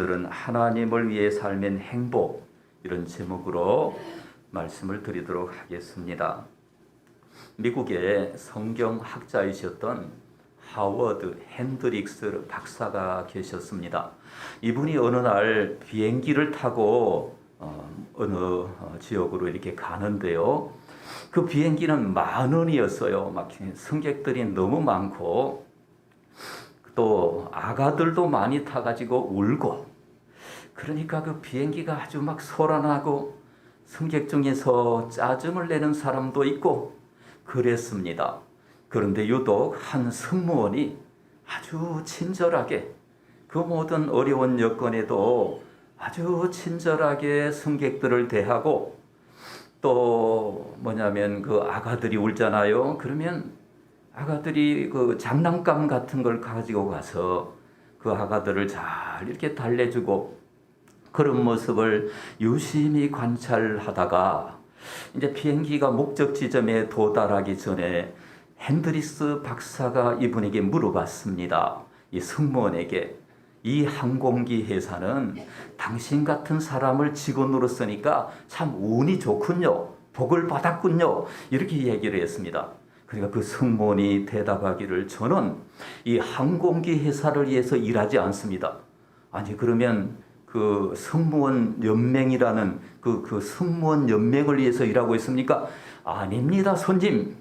오늘은 하나님을 위해 살면 행복, 이런 제목으로 말씀을 드리도록 하겠습니다. 미국의 성경학자이셨던 하워드 핸드릭스 박사가 계셨습니다. 이분이 어느 날 비행기를 타고 어느 지역으로 이렇게 가는데요. 그 비행기는 만원이었어요. 막 승객들이 너무 많고 또 아가들도 많이 타가지고 울고, 그러니까 그 비행기가 아주 막 소란하고 승객 중에서 짜증을 내는 사람도 있고 그랬습니다. 그런데 유독 한 승무원이 아주 친절하게 그 모든 어려운 여건에도 아주 친절하게 승객들을 대하고, 또 뭐냐면 그 아가들이 울잖아요. 그러면 아가들이 그 장난감 같은 걸 가지고 가서 그 아가들을 잘 이렇게 달래주고, 그런 모습을 유심히 관찰하다가 이제 비행기가 목적 지점에 도달하기 전에 핸드리스 박사가 이분에게 물어봤습니다. 이 승무원에게, 이 항공기 회사는 당신 같은 사람을 직원으로 쓰니까 참 운이 좋군요, 복을 받았군요, 이렇게 얘기를 했습니다. 그러니까 그 승무원이 대답하기를, 저는 이 항공기 회사를 위해서 일하지 않습니다. 아니, 그러면 그 승무원 연맹이라는 그 승무원 연맹을 위해서 일하고 있습니까? 아닙니다, 손님.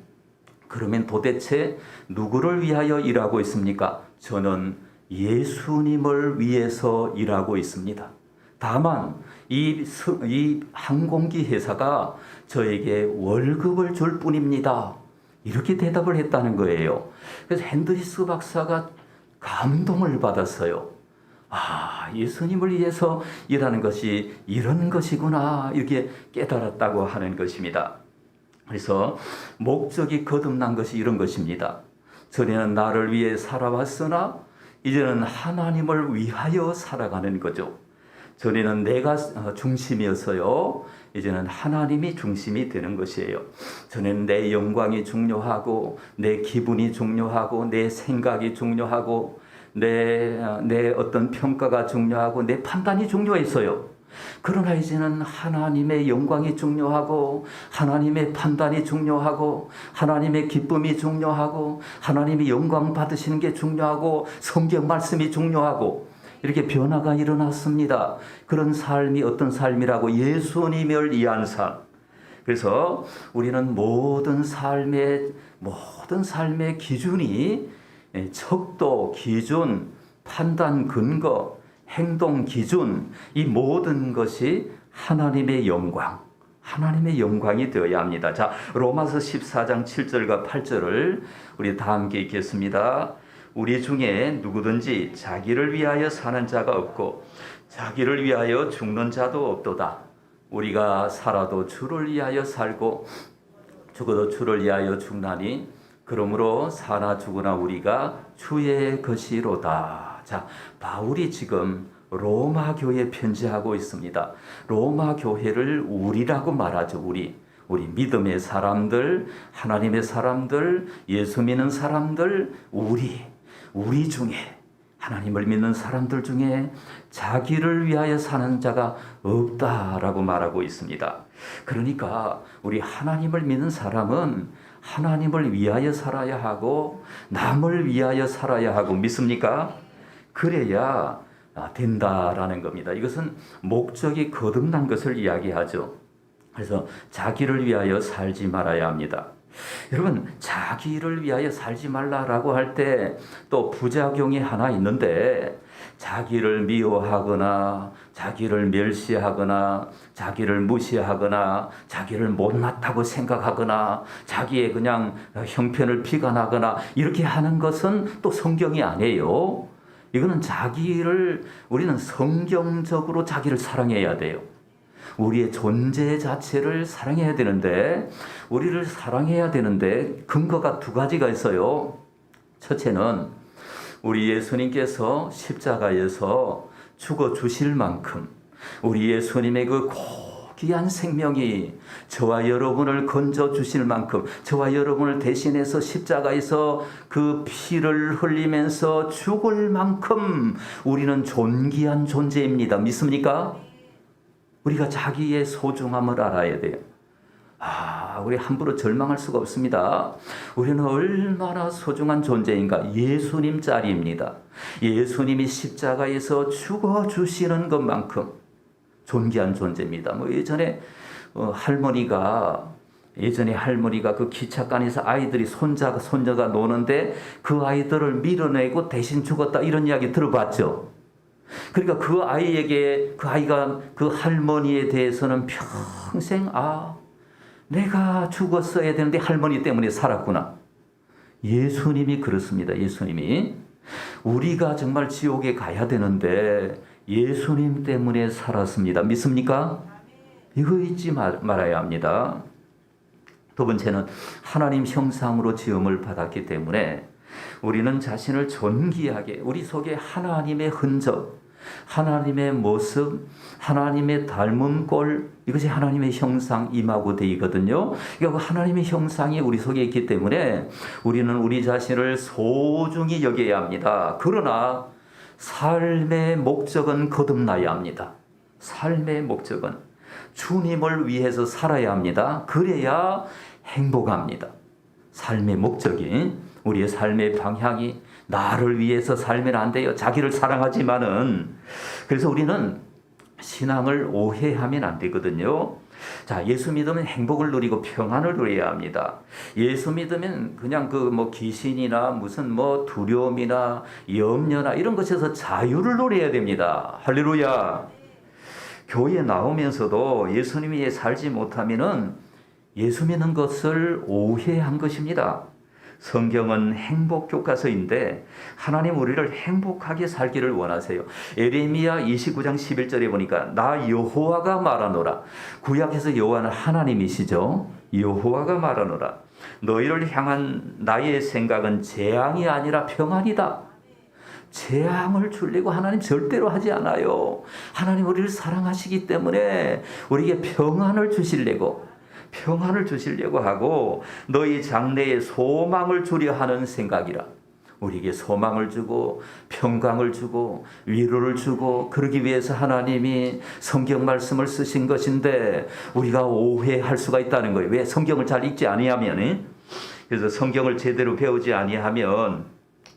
그러면 도대체 누구를 위하여 일하고 있습니까? 저는 예수님을 위해서 일하고 있습니다. 다만 이 항공기 회사가 저에게 월급을 줄 뿐입니다. 이렇게 대답을 했다는 거예요. 그래서 핸드리스 박사가 감동을 받았어요. 아, 예수님을 위해서 일하는 것이 이런 것이구나, 이렇게 깨달았다고 하는 것입니다. 그래서 목적이 거듭난 것이 이런 것입니다. 전에는 나를 위해 살아왔으나 이제는 하나님을 위하여 살아가는 거죠. 전에는 내가 중심이었어요. 이제는 하나님이 중심이 되는 것이에요. 전에는 내 영광이 중요하고 내 기분이 중요하고 내 생각이 중요하고 내 어떤 평가가 중요하고 내 판단이 중요했어요. 그러나 이제는 하나님의 영광이 중요하고 하나님의 판단이 중요하고 하나님의 기쁨이 중요하고 하나님이 영광 받으시는 게 중요하고 성경 말씀이 중요하고, 이렇게 변화가 일어났습니다. 그런 삶이 어떤 삶이라고? 예수님을 위한 삶. 그래서 우리는 모든 삶의 기준이 척도, 기준, 판단, 근거, 행동 기준, 이 모든 것이 하나님의 영광이 되어야 합니다. 자, 로마서 14장 7절과 8절을 우리 다 함께 읽겠습니다. 우리 중에 누구든지 자기를 위하여 사는 자가 없고 자기를 위하여 죽는 자도 없도다. 우리가 살아도 주를 위하여 살고 죽어도 주를 위하여 죽나니 그러므로 사나 죽으나 우리가 주의 것이로다. 자, 바울이 지금 로마 교회에 편지하고 있습니다. 로마 교회를 우리라고 말하죠. 우리 믿음의 사람들, 하나님의 사람들, 예수 믿는 사람들, 우리 중에, 하나님을 믿는 사람들 중에 자기를 위하여 사는 자가 없다라고 말하고 있습니다. 그러니까 우리 하나님을 믿는 사람은 하나님을 위하여 살아야 하고 남을 위하여 살아야 하고, 믿습니까? 그래야 된다라는 겁니다. 이것은 목적이 거듭난 것을 이야기하죠. 그래서 자기를 위하여 살지 말아야 합니다. 여러분, 자기를 위하여 살지 말라라고 할 때 또 부작용이 하나 있는데, 자기를 미워하거나 자기를 멸시하거나 자기를 무시하거나 자기를 못났다고 생각하거나 자기의 그냥 형편을 비관하거나 이렇게 하는 것은 또 성경이 아니에요. 이거는 우리는 성경적으로 자기를 사랑해야 돼요. 우리의 존재 자체를 사랑해야 되는데, 우리를 사랑해야 되는데 근거가 두 가지가 있어요. 첫째는 우리 예수님께서 십자가에서 죽어 주실 만큼 우리 예수님의 그 귀한 생명이 저와 여러분을 건져 주실 만큼, 저와 여러분을 대신해서 십자가에서 그 피를 흘리면서 죽을 만큼 우리는 존귀한 존재입니다. 믿습니까? 우리가 자기의 소중함을 알아야 돼요. 우리 함부로 절망할 수가 없습니다. 우리는 얼마나 소중한 존재인가. 예수님 짤입니다. 예수님이 십자가에서 죽어주시는 것만큼 존귀한 존재입니다. 예전에 할머니가 그 기찻간에서 아이들이 손자가 노는데 그 아이들을 밀어내고 대신 죽었다, 이런 이야기 들어봤죠. 그러니까 그 아이가 그 할머니에 대해서는 평생 내가 죽었어야 되는데 할머니 때문에 살았구나. 예수님이 그렇습니다. 예수님이 우리가 정말 지옥에 가야 되는데 예수님 때문에 살았습니다. 믿습니까? 이거 잊지 말아야 합니다. 두 번째는 하나님 형상으로 지음을 받았기 때문에 우리는 자신을 존귀하게, 우리 속에 하나님의 흔적, 하나님의 모습, 하나님의 닮은 꼴, 이것이 하나님의 형상 임하고 되거든요. 그러니까 하나님의 형상이 우리 속에 있기 때문에 우리는 우리 자신을 소중히 여겨야 합니다. 그러나 삶의 목적은 거듭나야 합니다. 삶의 목적은 주님을 위해서 살아야 합니다. 그래야 행복합니다. 삶의 목적이, 우리의 삶의 방향이 나를 위해서 살면 안 돼요. 자기를 사랑하지만은. 그래서 우리는 신앙을 오해하면 안 되거든요. 자, 예수 믿으면 행복을 누리고 평안을 누려야 합니다. 예수 믿으면 그냥 귀신이나 무슨 두려움이나 염려나 이런 것에서 자유를 누려야 됩니다. 할렐루야. 교회에 나오면서도 예수님이 살지 못하면은 예수 믿는 것을 오해한 것입니다. 성경은 행복 교과서인데 하나님 우리를 행복하게 살기를 원하세요. 에레미야 29장 11절에 보니까 나 여호와가 말하노라. 구약에서 여호와는 하나님이시죠. 여호와가 말하노라. 너희를 향한 나의 생각은 재앙이 아니라 평안이다. 재앙을 주려고 하나님 절대로 하지 않아요. 하나님 우리를 사랑하시기 때문에 우리에게 평안을 주시려고 하고 너희 장래에 소망을 주려 하는 생각이라. 우리에게 소망을 주고 평강을 주고 위로를 주고 그러기 위해서 하나님이 성경 말씀을 쓰신 것인데 우리가 오해할 수가 있다는 거예요. 왜? 성경을 잘 읽지 아니하면. 그래서 성경을 제대로 배우지 아니하면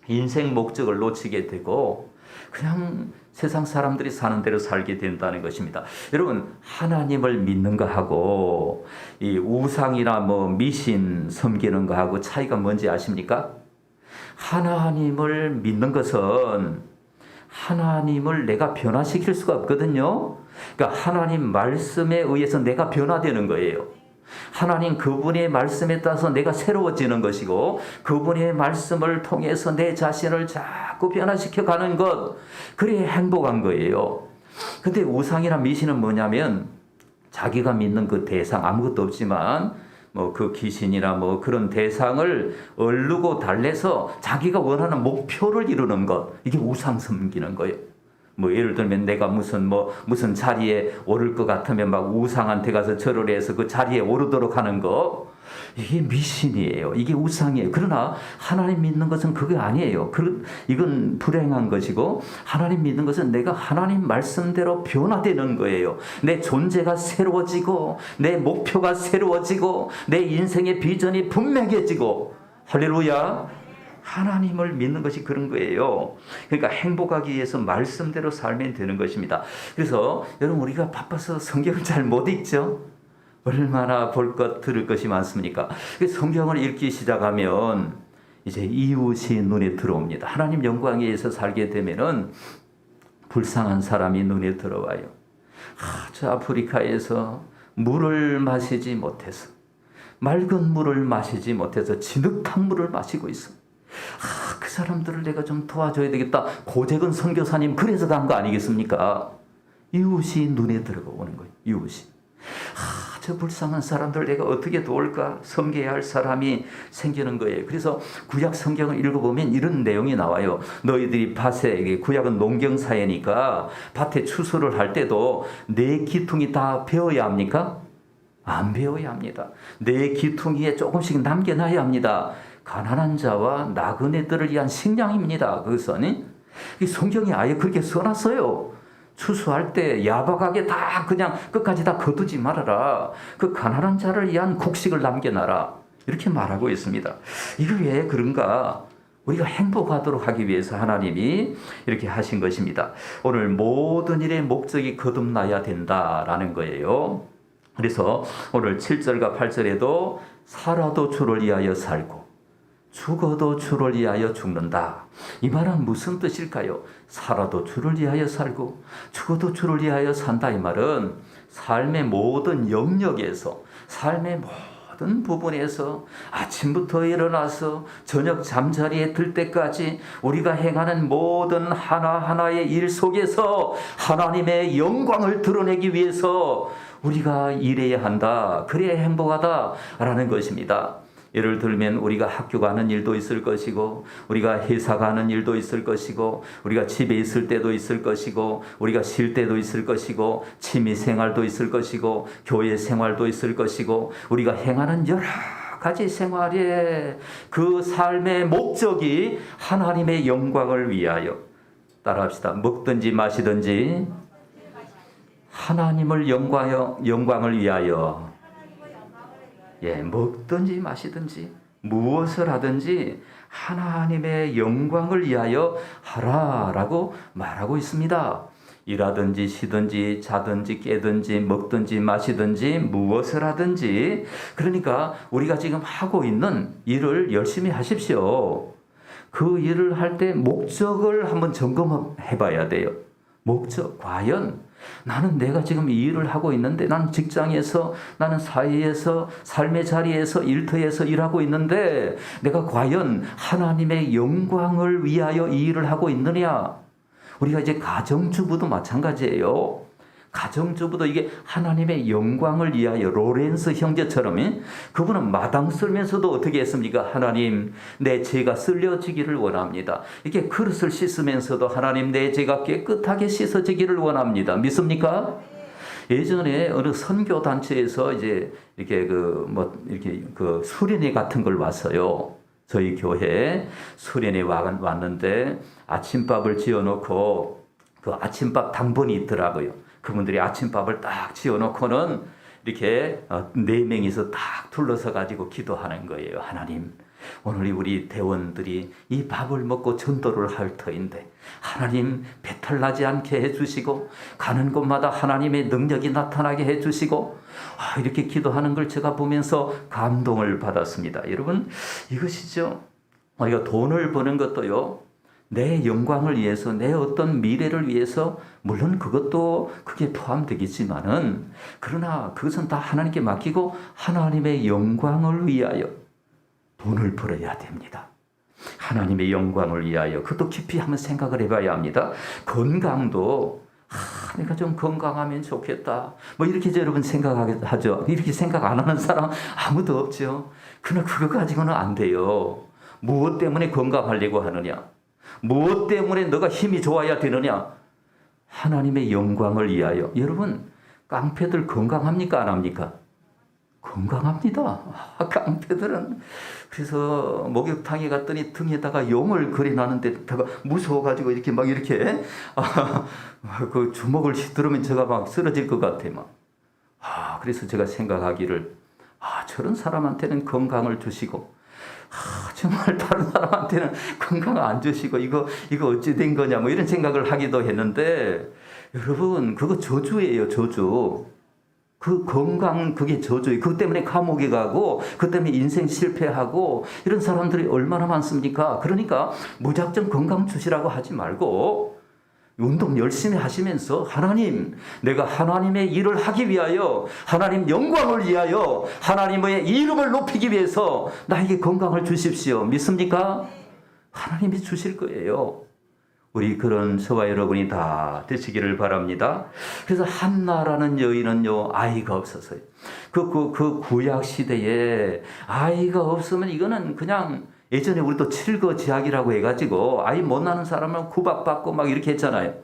인생 목적을 놓치게 되고 그냥 세상 사람들이 사는 대로 살게 된다는 것입니다. 여러분, 하나님을 믿는 거하고 이 우상이나 미신 섬기는 거하고 차이가 뭔지 아십니까? 하나님을 믿는 것은 하나님을 내가 변화시킬 수가 없거든요. 그러니까 하나님 말씀에 의해서 내가 변화되는 거예요. 하나님 그분의 말씀에 따라서 내가 새로워지는 것이고 그분의 말씀을 통해서 내 자신을 자꾸 변화시켜 가는 것, 그래야 행복한 거예요. 근데 우상이나 미신은 뭐냐면 자기가 믿는 그 대상, 아무것도 없지만 그 귀신이나 그런 대상을 얼르고 달래서 자기가 원하는 목표를 이루는 것, 이게 우상 섬기는 거예요. 예를 들면 내가 무슨 자리에 오를 것 같으면 막 우상한테 가서 절을 해서 그 자리에 오르도록 하는 거, 이게 미신이에요. 이게 우상이에요. 그러나 하나님 믿는 것은 그게 아니에요. 이건 불행한 것이고, 하나님 믿는 것은 내가 하나님 말씀대로 변화되는 거예요. 내 존재가 새로워지고 내 목표가 새로워지고 내 인생의 비전이 분명해지고. 할렐루야. 하나님을 믿는 것이 그런 거예요. 그러니까 행복하기 위해서 말씀대로 살면 되는 것입니다. 그래서 여러분, 우리가 바빠서 성경을 잘 못 읽죠? 얼마나 볼 것 들을 것이 많습니까? 성경을 읽기 시작하면 이제 이웃이 눈에 들어옵니다. 하나님 영광에 의해서 살게 되면은 불쌍한 사람이 눈에 들어와요. 저 아프리카에서 물을 마시지 못해서, 맑은 물을 마시지 못해서 진흙탕 물을 마시고 있어. 그 사람들을 내가 좀 도와줘야 되겠다. 고재근 선교사님 그래서 간 거 아니겠습니까? 이웃이 눈에 들어오는 거예요. 이웃이. 저 불쌍한 사람들 내가 어떻게 도울까? 섬겨야 할 사람이 생기는 거예요. 그래서 구약 성경을 읽어보면 이런 내용이 나와요. 너희들이 밭에, 구약은 농경사회니까 밭에 추수를 할 때도 내 기퉁이 다 베어야 합니까? 안 베어야 합니다. 내 기퉁이에 조금씩 남겨놔야 합니다. 가난한 자와 나그네들을 위한 식량입니다. 그것은 이 성경이 아예 그렇게 써놨어요. 추수할 때 야박하게 다 그냥 끝까지 다 거두지 말아라. 그 가난한 자를 위한 곡식을 남겨놔라. 이렇게 말하고 있습니다. 이거 왜 그런가? 우리가 행복하도록 하기 위해서 하나님이 이렇게 하신 것입니다. 오늘 모든 일의 목적이 거듭나야 된다라는 거예요. 그래서 오늘 7절과 8절에도 살아도 주를 위하여 살고 죽어도 주를 위하여 죽는다. 이 말은 무슨 뜻일까요? 살아도 주를 위하여 살고 죽어도 주를 위하여 산다. 이 말은 삶의 모든 영역에서, 삶의 모든 부분에서 아침부터 일어나서 저녁 잠자리에 들 때까지 우리가 행하는 모든 하나하나의 일 속에서 하나님의 영광을 드러내기 위해서 우리가 일해야 한다. 그래야 행복하다라는 것입니다. 예를 들면 우리가 학교 가는 일도 있을 것이고 우리가 회사 가는 일도 있을 것이고 우리가 집에 있을 때도 있을 것이고 우리가 쉴 때도 있을 것이고 취미 생활도 있을 것이고 교회 생활도 있을 것이고 우리가 행하는 여러 가지 생활에 그 삶의 목적이 하나님의 영광을 위하여, 따라합시다. 먹든지 마시든지 하나님을 영광을 위하여, 먹든지 마시든지 무엇을 하든지 하나님의 영광을 위하여 하라라고 말하고 있습니다. 일하든지 쉬든지 자든지 깨든지 먹든지 마시든지 무엇을 하든지, 그러니까 우리가 지금 하고 있는 일을 열심히 하십시오. 그 일을 할 때 목적을 한번 점검해 봐야 돼요. 목적, 과연 나는 내가 지금 이 일을 하고 있는데, 나는 직장에서, 나는 사회에서, 삶의 자리에서, 일터에서 일하고 있는데 내가 과연 하나님의 영광을 위하여 이 일을 하고 있느냐? 우리가 이제 가정주부도 마찬가지예요. 가정주부도 이게 하나님의 영광을 위하여, 로렌스 형제처럼 그분은 마당 쓸면서도 어떻게 했습니까? 하나님, 내 죄가 쓸려지기를 원합니다. 이게 그릇을 씻으면서도 하나님, 내 죄가 깨끗하게 씻어지기를 원합니다. 믿습니까? 예전에 어느 선교 단체에서 이제 이렇게 이렇게 수련회 같은 걸 왔어요. 저희 교회에 수련회 왔는데 아침밥을 지어놓고 그 아침밥 당번이 있더라고요. 그분들이 아침밥을 딱 지어놓고는 이렇게 4명이서 딱 둘러서 가지고 기도하는 거예요. 하나님, 오늘 우리 대원들이 이 밥을 먹고 전도를 할 터인데 하나님 배탈 나지 않게 해주시고 가는 곳마다 하나님의 능력이 나타나게 해주시고, 이렇게 기도하는 걸 제가 보면서 감동을 받았습니다. 여러분, 이것이죠. 우리가 돈을 버는 것도요, 내 영광을 위해서, 내 어떤 미래를 위해서, 물론 그게 포함되겠지만은, 그러나 그것은 다 하나님께 맡기고 하나님의 영광을 위하여 돈을 벌어야 됩니다. 하나님의 영광을 위하여. 그것도 깊이 한번 생각을 해봐야 합니다. 건강도 내가 좀 건강하면 좋겠다. 이렇게 여러분 생각하죠. 이렇게 생각 안 하는 사람 아무도 없죠. 그러나 그거 가지고는 안 돼요. 무엇 때문에 건강하려고 하느냐? 무엇 때문에 너가 힘이 좋아야 되느냐? 하나님의 영광을 위하여. 여러분, 깡패들 건강합니까? 안 합니까? 건강합니다. 깡패들은. 그래서 목욕탕에 갔더니 등에다가 용을 그려놨는데 무서워가지고 이렇게 그 주먹을 휘두르면 제가 막 쓰러질 것 같아. 그래서 제가 생각하기를, 저런 사람한테는 건강을 주시고, 정말 다른 사람한테는 건강을 안 주시고 이거 어찌 된 거냐 이런 생각을 하기도 했는데, 여러분, 그거 저주예요. 저주. 그 건강, 그게 저주예요. 그것 때문에 감옥에 가고 그것 때문에 인생 실패하고 이런 사람들이 얼마나 많습니까? 그러니까 무작정 건강 주시라고 하지 말고 운동 열심히 하시면서, 하나님, 내가 하나님의 일을 하기 위하여, 하나님 영광을 위하여, 하나님의 이름을 높이기 위해서 나에게 건강을 주십시오. 믿습니까? 하나님이 주실 거예요. 우리 그런 저와 여러분이 다 되시기를 바랍니다. 그래서 한나라는 여인은요, 아이가 없었어요. 그 구약 시대에 아이가 없으면 이거는 그냥 예전에 우리도 칠거지약이라고 해가지고 아이 못 낳는 사람은 구박받고 막 이렇게 했잖아요.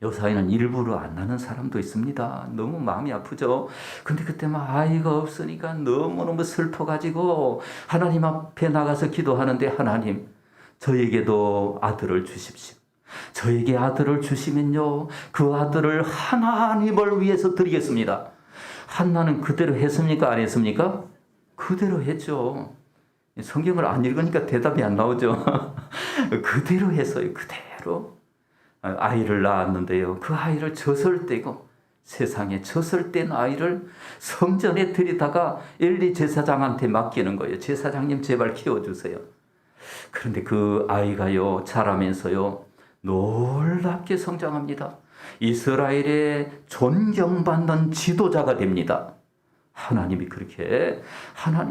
요사이는 일부러 안 낳는 사람도 있습니다. 너무 마음이 아프죠. 근데 그때 막 아이가 없으니까 너무너무 슬퍼가지고 하나님 앞에 나가서 기도하는데, 하나님, 저에게도 아들을 주십시오. 저에게 아들을 주시면요, 그 아들을 하나님을 위해서 드리겠습니다. 한나는 그대로 했습니까? 안 했습니까? 그대로 했죠. 성경을 안 읽으니까 대답이 안 나오죠. 그대로 했어요. 그대로. 아이를 낳았는데요, 그 아이를 젖을 떼고, 세상에 젖을 뗀 아이를 성전에 들이다가 엘리 제사장한테 맡기는 거예요. 제사장님 제발 키워주세요. 그런데 그 아이가요, 자라면서요, 놀랍게 성장합니다. 이스라엘의 존경받는 지도자가 됩니다. 하나님이 그렇게,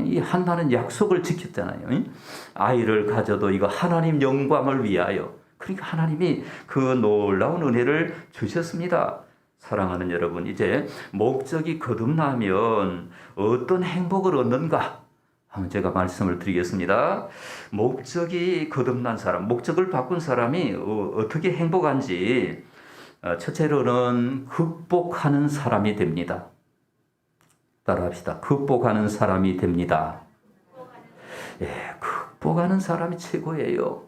이 한나는 약속을 지켰잖아요. 아이를 가져도 이거 하나님 영광을 위하여. 그러니까 하나님이 그 놀라운 은혜를 주셨습니다. 사랑하는 여러분, 이제 목적이 거듭나면 어떤 행복을 얻는가? 한번 제가 말씀을 드리겠습니다. 목적이 거듭난 사람, 목적을 바꾼 사람이 어떻게 행복한지, 첫째로는 극복하는 사람이 됩니다. 따라합시다. 극복하는 사람이 됩니다. 예, 극복하는 사람이 최고예요.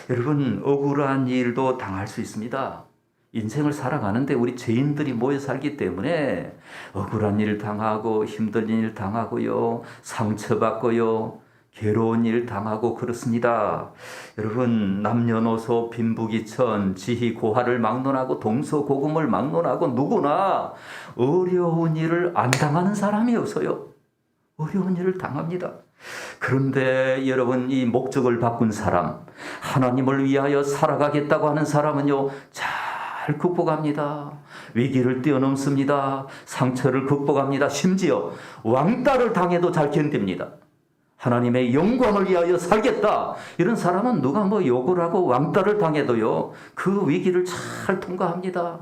여러분, 억울한 일도 당할 수 있습니다. 인생을 살아가는데 우리 죄인들이 모여 살기 때문에 억울한 일 당하고 힘든 일 당하고요, 상처받고요, 괴로운 일 당하고 그렇습니다. 여러분, 남녀노소 빈부귀천 지희고하를 막론하고 동서고금을 막론하고 누구나 어려운 일을 안 당하는 사람이 없어요. 어려운 일을 당합니다. 그런데 여러분, 이 목적을 바꾼 사람, 하나님을 위하여 살아가겠다고 하는 사람은요, 잘 극복합니다. 위기를 뛰어넘습니다. 상처를 극복합니다. 심지어 왕따를 당해도 잘 견딥니다. 하나님의 영광을 위하여 살겠다, 이런 사람은 누가 뭐 욕을 하고 왕따를 당해도요, 그 위기를 잘 통과합니다.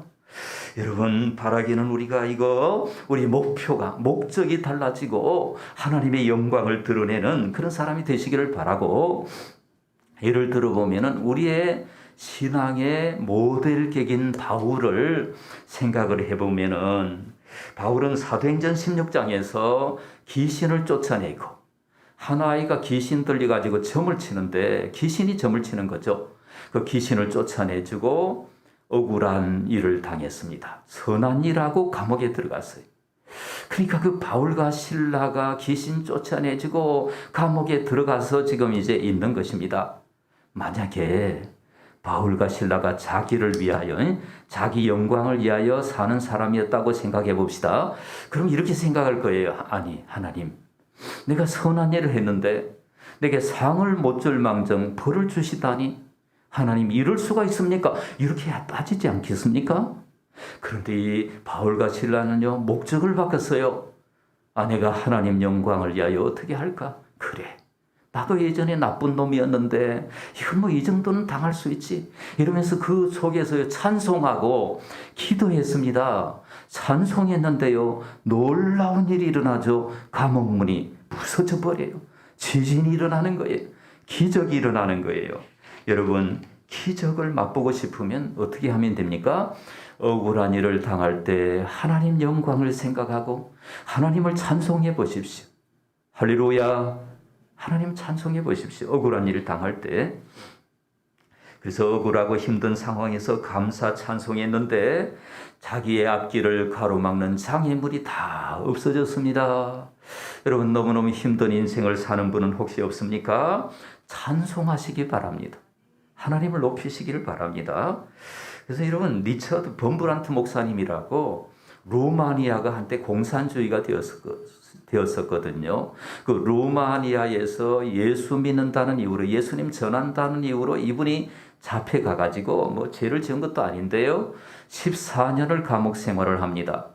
여러분, 바라기는 우리가 우리 목적이 달라지고 하나님의 영광을 드러내는 그런 사람이 되시기를 바라고, 예를 들어보면은 우리의 신앙의 모델격인 바울을 생각을 해보면은, 바울은 사도행전 16장에서 귀신을 쫓아내고, 하나아이가 귀신 들려가지고 점을 치는데, 귀신이 점을 치는 거죠. 그 귀신을 쫓아내주고 억울한 일을 당했습니다. 선한 일하고 감옥에 들어갔어요. 그러니까 그 바울과 실라가 귀신 쫓아내주고 감옥에 들어가서 지금 이제 있는 것입니다. 만약에 바울과 실라가 자기를 위하여, 자기 영광을 위하여 사는 사람이었다고 생각해 봅시다. 그럼 이렇게 생각할 거예요. 아니, 하나님, 내가 선한 일을 했는데 내게 상을 못 줄 망정 벌을 주시다니, 하나님, 이럴 수가 있습니까? 이렇게 따지지 않겠습니까? 그런데 이 바울과 실라는요, 목적을 바꿨어요. 내가 하나님 영광을 위하여 어떻게 할까? 그래, 나도 예전에 나쁜 놈이었는데 이건 뭐 이 정도는 당할 수 있지, 이러면서 그 속에서 찬송하고 기도했습니다. 찬송했는데요, 놀라운 일이 일어나죠. 감옥문이 부서져 버려요. 지진이 일어나는 거예요. 기적이 일어나는 거예요. 여러분, 기적을 맛보고 싶으면 어떻게 하면 됩니까? 억울한 일을 당할 때 하나님 영광을 생각하고 하나님을 찬송해 보십시오. 할렐루야, 하나님 찬송해 보십시오. 억울한 일을 당할 때. 그래서 억울하고 힘든 상황에서 감사 찬송했는데 자기의 앞길을 가로막는 장애물이 다 없어졌습니다. 여러분, 너무너무 힘든 인생을 사는 분은 혹시 없습니까? 찬송하시기 바랍니다. 하나님을 높이시기를 바랍니다. 그래서 여러분, 리처드 범브란트 목사님이라고 루마니아가 한때 공산주의가 되었었거든요. 그 루마니아에서 예수 믿는다는 이유로, 예수님 전한다는 이유로 이분이 잡혀가가지고 뭐 죄를 지은 것도 아닌데요, 14년을 감옥 생활을 합니다.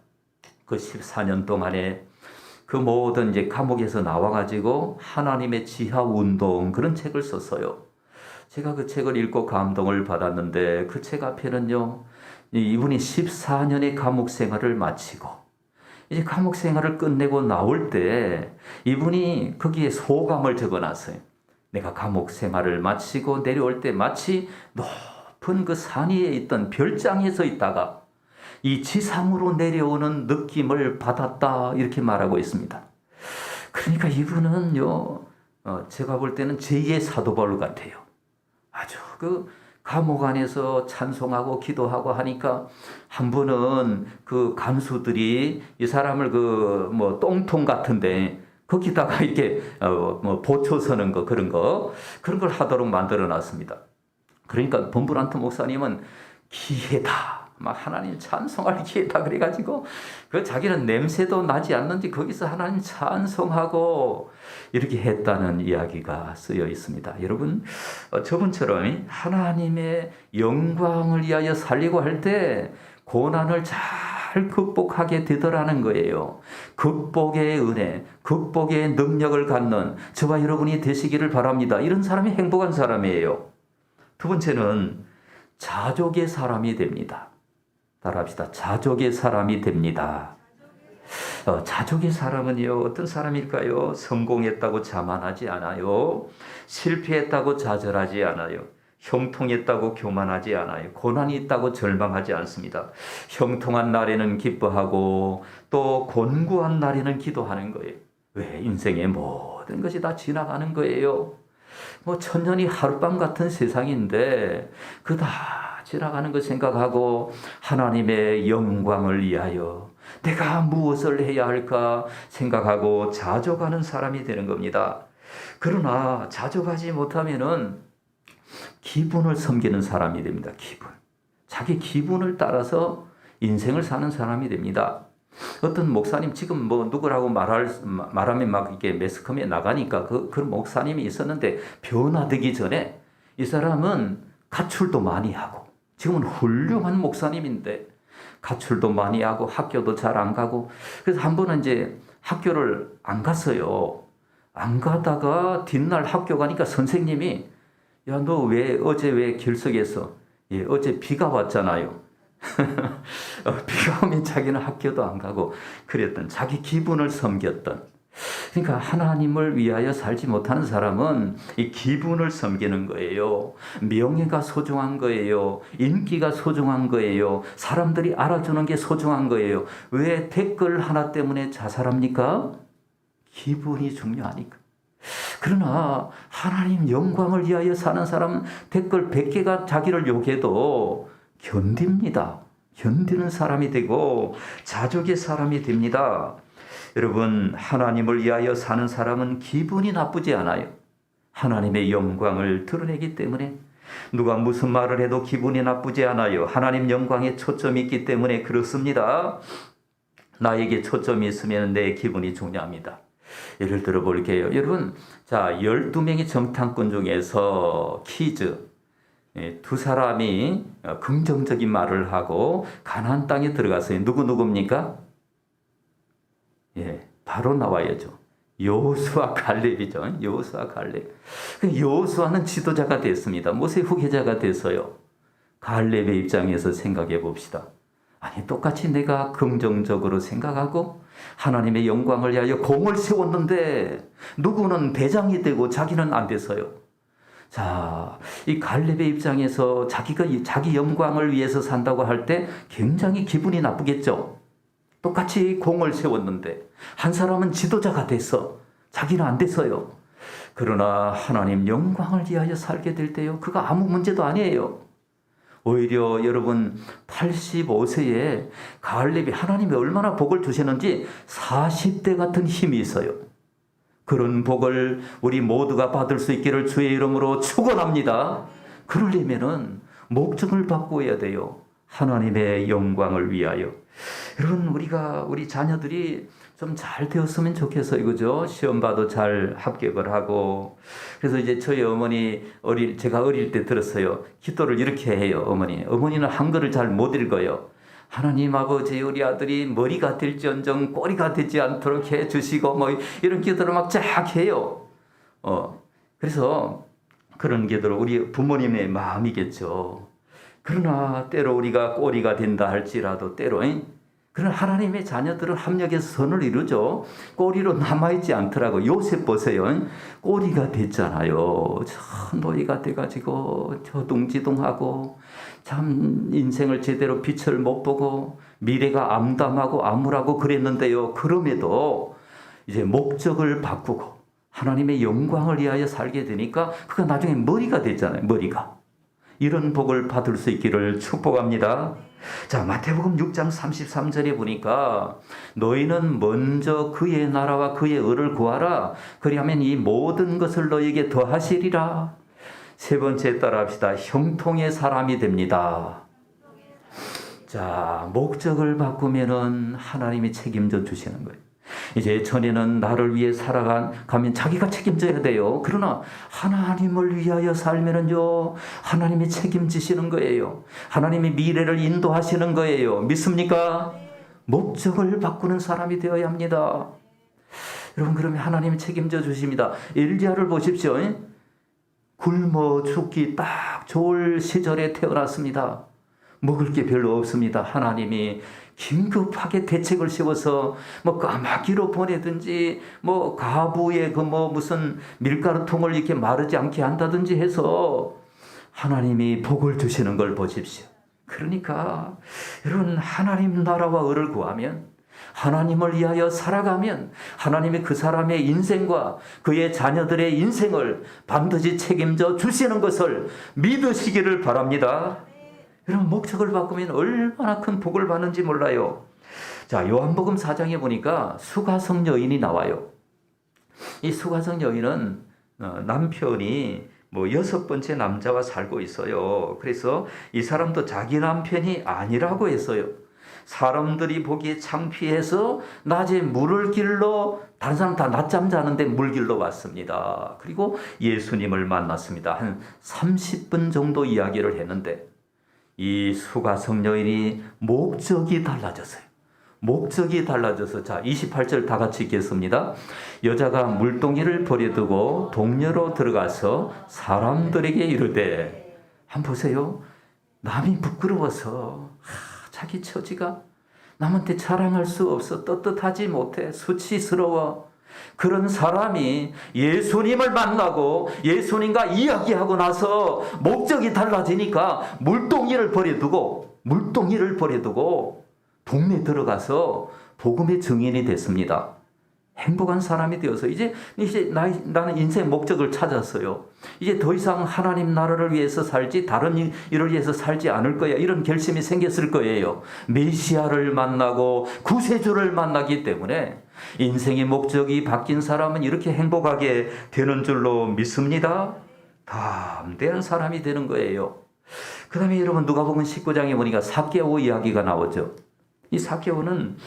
그 14년 동안에 그 모든 이제 감옥에서 나와가지고 하나님의 지하 운동, 그런 책을 썼어요. 제가 그 책을 읽고 감동을 받았는데 그 책 앞에는요, 이분이 14년의 감옥 생활을 마치고 이제 감옥 생활을 끝내고 나올 때 이분이 거기에 소감을 적어놨어요. 내가 감옥 생활을 마치고 내려올 때 마치 높은 그 산 위에 있던 별장에 서 있다가 이 지상으로 내려오는 느낌을 받았다, 이렇게 말하고 있습니다. 그러니까 이분은요, 제가 볼 때는 제2의 사도 바울 같아요. 아주 그 감옥 안에서 찬송하고 기도하고 하니까 한 번은 그 간수들이 이 사람을 그 뭐 똥통 같은데 거기다가 이렇게 뭐 보초 서는 거, 그런 걸 하도록 만들어 놨습니다. 그러니까 범브란트 목사님은 기회다, 막 하나님 찬송할 기회다 그래가지고 그 자기는 냄새도 나지 않는지 거기서 하나님 찬송하고 이렇게 했다는 이야기가 쓰여 있습니다. 여러분, 저분처럼 하나님의 영광을 위하여 살려고 할 때 고난을 잘 극복하게 되더라는 거예요. 극복의 은혜, 극복의 능력을 갖는 저와 여러분이 되시기를 바랍니다. 이런 사람이 행복한 사람이에요. 두 번째는 자족의 사람이 됩니다. 따라합시다. 자족의 사람이 됩니다. 자족의 사람은요, 어떤 사람일까요? 성공했다고 자만하지 않아요. 실패했다고 좌절하지 않아요. 형통했다고 교만하지 않아요. 고난이 있다고 절망하지 않습니다. 형통한 날에는 기뻐하고 또 곤고한 날에는 기도하는 거예요. 왜? 인생의 모든 것이 다 지나가는 거예요. 뭐 천년이 하룻밤 같은 세상인데 그 다 지나가는 거 생각하고 하나님의 영광을 위하여 내가 무엇을 해야 할까 생각하고 자족하는 사람이 되는 겁니다. 그러나 자족하지 못하면은 기분을 섬기는 사람이 됩니다. 자기 기분을 따라서 인생을 사는 사람이 됩니다. 어떤 목사님, 지금 뭐 누구라고 말하면 막 이게 매스컴에 나가니까 그런 목사님이 있었는데, 변화되기 전에 이 사람은 가출도 많이 하고, 지금은 훌륭한 목사님인데 가출도 많이 하고 학교도 잘 안 가고, 그래서 한 번은 이제 학교를 안 갔어요. 안 가다가 뒷날 학교 가니까 선생님이, 야, 너 어제 왜 결석했어? 예, 어제 비가 왔잖아요. 비가 오면 자기는 학교도 안 가고 그랬던, 자기 기분을 섬겼던. 그러니까 하나님을 위하여 살지 못하는 사람은 이 기분을 섬기는 거예요. 명예가 소중한 거예요. 인기가 소중한 거예요. 사람들이 알아주는 게 소중한 거예요. 왜 댓글 하나 때문에 자살합니까? 기분이 중요하니까. 그러나 하나님 영광을 위하여 사는 사람은 댓글 100개가 자기를 욕해도 견딥니다. 견디는 사람이 되고 자족의 사람이 됩니다. 여러분, 하나님을 위하여 사는 사람은 기분이 나쁘지 않아요. 하나님의 영광을 드러내기 때문에 누가 무슨 말을 해도 기분이 나쁘지 않아요. 하나님 영광에 초점이 있기 때문에 그렇습니다. 나에게 초점이 있으면 내 기분이 중요합니다. 예를 들어 볼게요. 여러분, 자, 12명의 정탐꾼 중에서 퀴즈. 두 사람이 긍정적인 말을 하고 가나안 땅에 들어갔어요. 누구입니까? 예, 바로 나와야죠. 여호수아 갈렙이죠. 여호수아 갈렙. 여호수아는 지도자가 됐습니다. 모세 후계자가 됐어요. 갈렙의 입장에서 생각해 봅시다. 아니, 똑같이 내가 긍정적으로 생각하고 하나님의 영광을 위하여 공을 세웠는데 누구는 대장이 되고 자기는 안 됐어요. 자, 이 갈렙의 입장에서 자기가 자기 영광을 위해서 산다고 할 때 굉장히 기분이 나쁘겠죠. 똑같이 공을 세웠는데 한 사람은 지도자가 됐어. 자기는 안 됐어요. 그러나 하나님 영광을 위하여 살게 될 때요, 그거 아무 문제도 아니에요. 오히려 여러분, 85세에 갈렙이 하나님이 얼마나 복을 주셨는지 40대 같은 힘이 있어요. 그런 복을 우리 모두가 받을 수 있기를 주의 이름으로 축원합니다. 그러려면은 목적을 바꾸어야 돼요. 하나님의 영광을 위하여. 여러분, 우리 자녀들이 좀 잘 되었으면 좋겠어요. 그죠? 시험 봐도 잘 합격을 하고. 그래서 이제 저희 어머니, 제가 어릴 때 들었어요. 기도를 이렇게 해요, 어머니. 어머니는 한글을 잘 못 읽어요. 하나님 아버지, 우리 아들이 머리가 될지언정 꼬리가 되지 않도록 해 주시고, 뭐 이런 기도를 막 쫙 해요. 그래서 그런 게 들어 우리 부모님의 마음이겠죠. 그러나 때로 우리가 꼬리가 된다 할지라도 때로 그런 하나님의 자녀들은 합력해서 선을 이루죠. 꼬리로 남아있지 않더라고. 요셉 보세요. 꼬리가 됐잖아요. 저 노이가 돼가지고 저둥지둥하고 참 인생을 제대로 빛을 못 보고 미래가 암담하고 암울하고 그랬는데요. 그럼에도 이제 목적을 바꾸고 하나님의 영광을 위하여 살게 되니까 그가 나중에 머리가 됐잖아요. 머리가. 이런 복을 받을 수 있기를 축복합니다. 자, 마태복음 6장 33절에 보니까 너희는 먼저 그의 나라와 그의 의를 구하라. 그리하면 이 모든 것을 너희에게 더하시리라. 세 번째 따라합시다. 형통의 사람이 됩니다. 자, 목적을 바꾸면은 하나님이 책임져 주시는 거예요. 이제 전에는 나를 위해 살아가면 자기가 책임져야 돼요. 그러나 하나님을 위하여 살면은요, 하나님이 책임지시는 거예요. 하나님이 미래를 인도하시는 거예요. 믿습니까? 목적을 바꾸는 사람이 되어야 합니다. 여러분, 그러면 하나님이 책임져 주십니다. 엘리야를 보십시오. 굶어 죽기 딱 좋을 시절에 태어났습니다. 먹을 게 별로 없습니다. 하나님이 긴급하게 대책을 세워서 까마귀로 보내든지 가부의 무슨 밀가루통을 이렇게 마르지 않게 한다든지 해서 하나님이 복을 주시는 걸 보십시오. 그러니까 여러분, 하나님 나라와 의를 구하면, 하나님을 위하여 살아가면 하나님이 그 사람의 인생과 그의 자녀들의 인생을 반드시 책임져 주시는 것을 믿으시기를 바랍니다. 여러분, 목적을 바꾸면 얼마나 큰 복을 받는지 몰라요. 자, 요한복음 4장에 보니까 수가성 여인이 나와요. 이 수가성 여인은 남편이 6번째 남자와 살고 있어요. 그래서 이 사람도 자기 남편이 아니라고 했어요. 사람들이 보기에 창피해서 낮에 물을 길러, 다른 사람 다 낮잠 자는데 물 길러 왔습니다. 그리고 예수님을 만났습니다. 한 30분 정도 이야기를 했는데 이 수가성 여인이 목적이 달라졌어요. 목적이 달라져서, 자, 28절 다 같이 읽겠습니다. 여자가 물동이를 버려두고 동료로 들어가서 사람들에게 이르되, 한번 보세요. 남이 부끄러워서 자기 처지가 남한테 자랑할 수 없어 떳떳하지 못해 수치스러워. 그런 사람이 예수님을 만나고 예수님과 이야기하고 나서 목적이 달라지니까 물동이를 버려두고 동네에 들어가서 복음의 증인이 됐습니다. 행복한 사람이 되어서 이제 나는 인생 목적을 찾았어요. 이제 더 이상 하나님 나라를 위해서 살지 다른 일을 위해서 살지 않을 거야. 이런 결심이 생겼을 거예요. 메시아를 만나고 구세주를 만나기 때문에 인생의 목적이 바뀐 사람은 이렇게 행복하게 되는 줄로 믿습니다. 담대한 사람이 되는 거예요. 그 다음에 여러분, 누가복음 19장에 보니까 삭개오 이야기가 나오죠. 이 삭개오는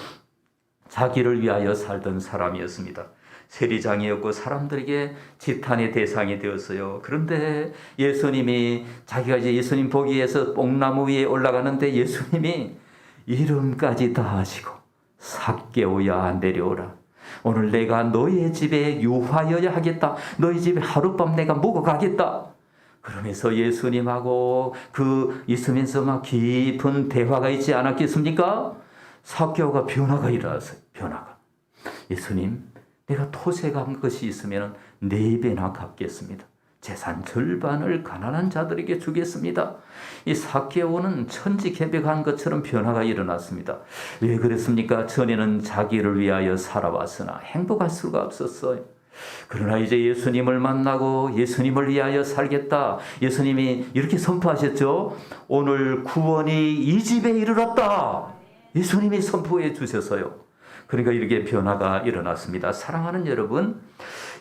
자기를 위하여 살던 사람이었습니다. 세리장이었고 사람들에게 지탄의 대상이 되었어요. 그런데 예수님이, 자기가 이제 예수님 보기 위해서 뽕나무 위에 올라가는데 예수님이 이름까지 다 하시고, 삭개오야 내려오라. 오늘 내가 너의 집에 유하여야 하겠다. 너희 집에 하룻밤 내가 묵어 가겠다. 그러면서 예수님하고 있으면서 막 깊은 대화가 있지 않았겠습니까? 삭개오가 변화가 일어났어요. 변화가. 예수님, 내가 토색한 것이 있으면 4배나 갚겠습니다. 재산 절반을 가난한 자들에게 주겠습니다. 이 삭개오는 천지개벽한 것처럼 변화가 일어났습니다. 왜 그랬습니까? 전에는 자기를 위하여 살아왔으나 행복할 수가 없었어요. 그러나 이제 예수님을 만나고 예수님을 위하여 살겠다. 예수님이 이렇게 선포하셨죠. 오늘 구원이 이 집에 이르렀다. 예수님이 선포해 주셔서요. 그러니까 이렇게 변화가 일어났습니다. 사랑하는 여러분,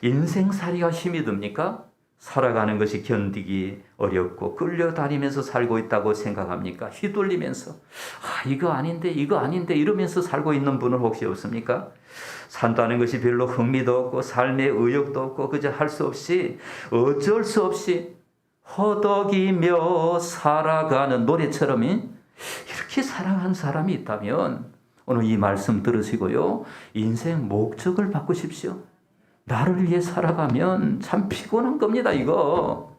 인생살이가 힘이 듭니까? 살아가는 것이 견디기 어렵고 끌려다니면서 살고 있다고 생각합니까? 휘둘리면서 이거 아닌데 이러면서 살고 있는 분은 혹시 없습니까? 산다는 것이 별로 흥미도 없고 삶의 의욕도 없고 그저 할 수 없이 어쩔 수 없이 허덕이며 살아가는 노래처럼 이렇게 살아간 사람이 있다면 오늘 이 말씀 들으시고요. 인생 목적을 바꾸십시오. 나를 위해 살아가면 참 피곤한 겁니다, 이거.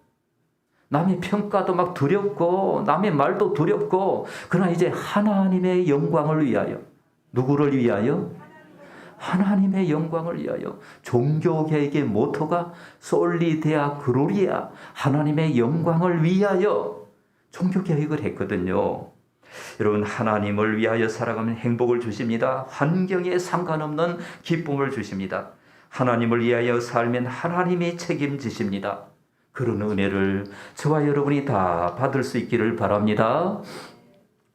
남의 평가도 막 두렵고 남의 말도 두렵고, 그러나 이제 하나님의 영광을 위하여, 누구를 위하여? 하나님의 영광을 위하여. 종교개혁의 모토가 솔리 데아 글로리아, 하나님의 영광을 위하여 종교개혁을 했거든요. 여러분, 하나님을 위하여 살아가면 행복을 주십니다. 환경에 상관없는 기쁨을 주십니다. 하나님을 위하여 살면 하나님이 책임지십니다. 그런 은혜를 저와 여러분이 다 받을 수 있기를 바랍니다.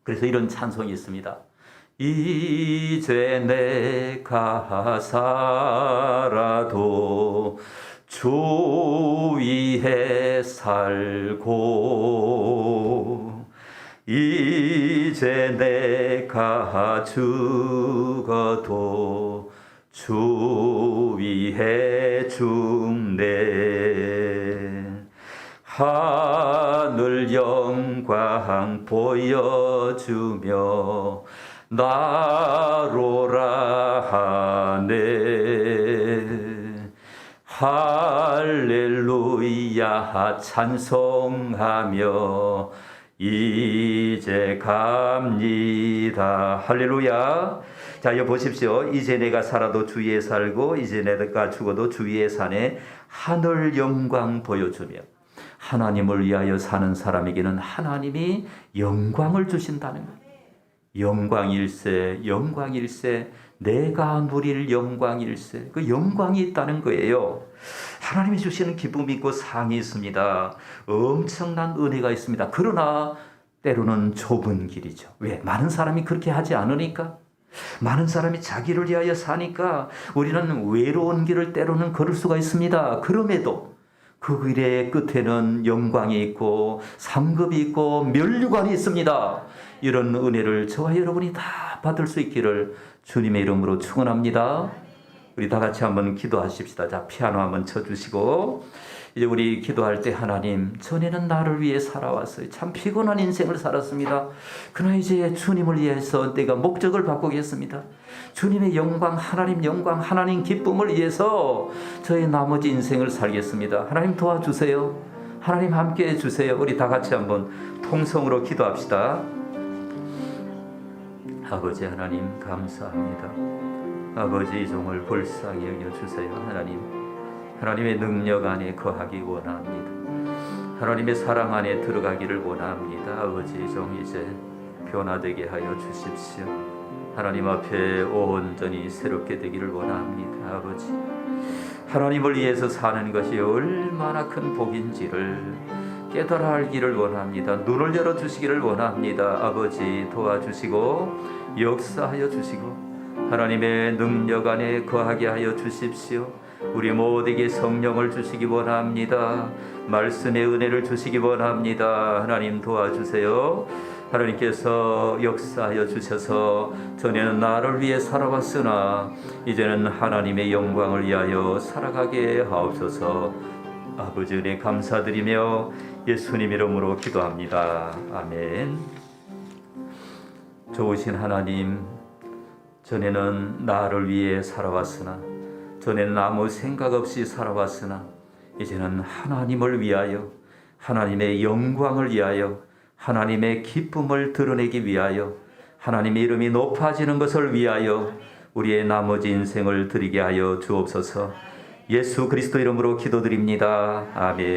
그래서 이런 찬송이 있습니다. 이제 내가 살아도 주 위에 살고, 이제 내가 죽어도 주 위에 죽네. 하늘 영광 보여주며 나로라 하네. 할렐루야 찬송하며 이제 갑니다. 할렐루야. 자, 여기 보십시오. 이제 내가 살아도 주 위에 살고 이제 내가 죽어도 주 위에 사네. 하늘 영광 보여주며. 하나님을 위하여 사는 사람에게는 하나님이 영광을 주신다는 거예요. 영광일세, 영광일세, 내가 누릴 영광일세. 그 영광이 있다는 거예요. 하나님이 주시는 기쁨이 있고 상이 있습니다. 엄청난 은혜가 있습니다. 그러나 때로는 좁은 길이죠. 왜? 많은 사람이 그렇게 하지 않으니까, 많은 사람이 자기를 위하여 사니까 우리는 외로운 길을 때로는 걸을 수가 있습니다. 그럼에도 그 길의 끝에는 영광이 있고 상급이 있고 면류관이 있습니다. 이런 은혜를 저와 여러분이 다 받을 수 있기를 주님의 이름으로 축원합니다. 우리 다 같이 한번 기도하십시다. 자, 피아노 한번 쳐주시고, 이제 우리 기도할 때, 하나님, 전에는 나를 위해 살아왔어요. 참 피곤한 인생을 살았습니다. 그러나 이제 주님을 위해서 내가 목적을 바꾸겠습니다. 주님의 영광, 하나님 영광, 하나님 기쁨을 위해서 저의 나머지 인생을 살겠습니다. 하나님 도와주세요. 하나님 함께 해주세요. 우리 다 같이 한번 통성으로 기도합시다. 아버지 하나님 감사합니다. 아버지 이 종을 불쌍히 여겨주세요. 하나님의 능력 안에 거하기 원합니다. 하나님의 사랑 안에 들어가기를 원합니다. 아버지 이 종 이제 변화되게 하여 주십시오. 하나님 앞에 온전히 새롭게 되기를 원합니다. 아버지, 하나님을 위해서 사는 것이 얼마나 큰 복인지를 깨달아 알기를 원합니다. 눈을 열어주시기를 원합니다. 아버지 도와주시고 역사하여 주시고 하나님의 능력 안에 거하게 하여 주십시오. 우리 모두에게 성령을 주시기 원합니다. 말씀의 은혜를 주시기 원합니다. 하나님 도와주세요. 하나님께서 역사하여 주셔서 전에는 나를 위해 살아왔으나 이제는 하나님의 영광을 위하여 살아가게 하옵소서. 아버지 은혜 감사드리며 예수님 이름으로 기도합니다. 아멘. 좋으신 하나님, 전에는 나를 위해 살아왔으나, 전에는 아무 생각 없이 살아왔으나 이제는 하나님을 위하여, 하나님의 영광을 위하여, 하나님의 기쁨을 드러내기 위하여, 하나님의 이름이 높아지는 것을 위하여 우리의 나머지 인생을 드리게 하여 주옵소서. 예수 그리스도 이름으로 기도드립니다. 아멘.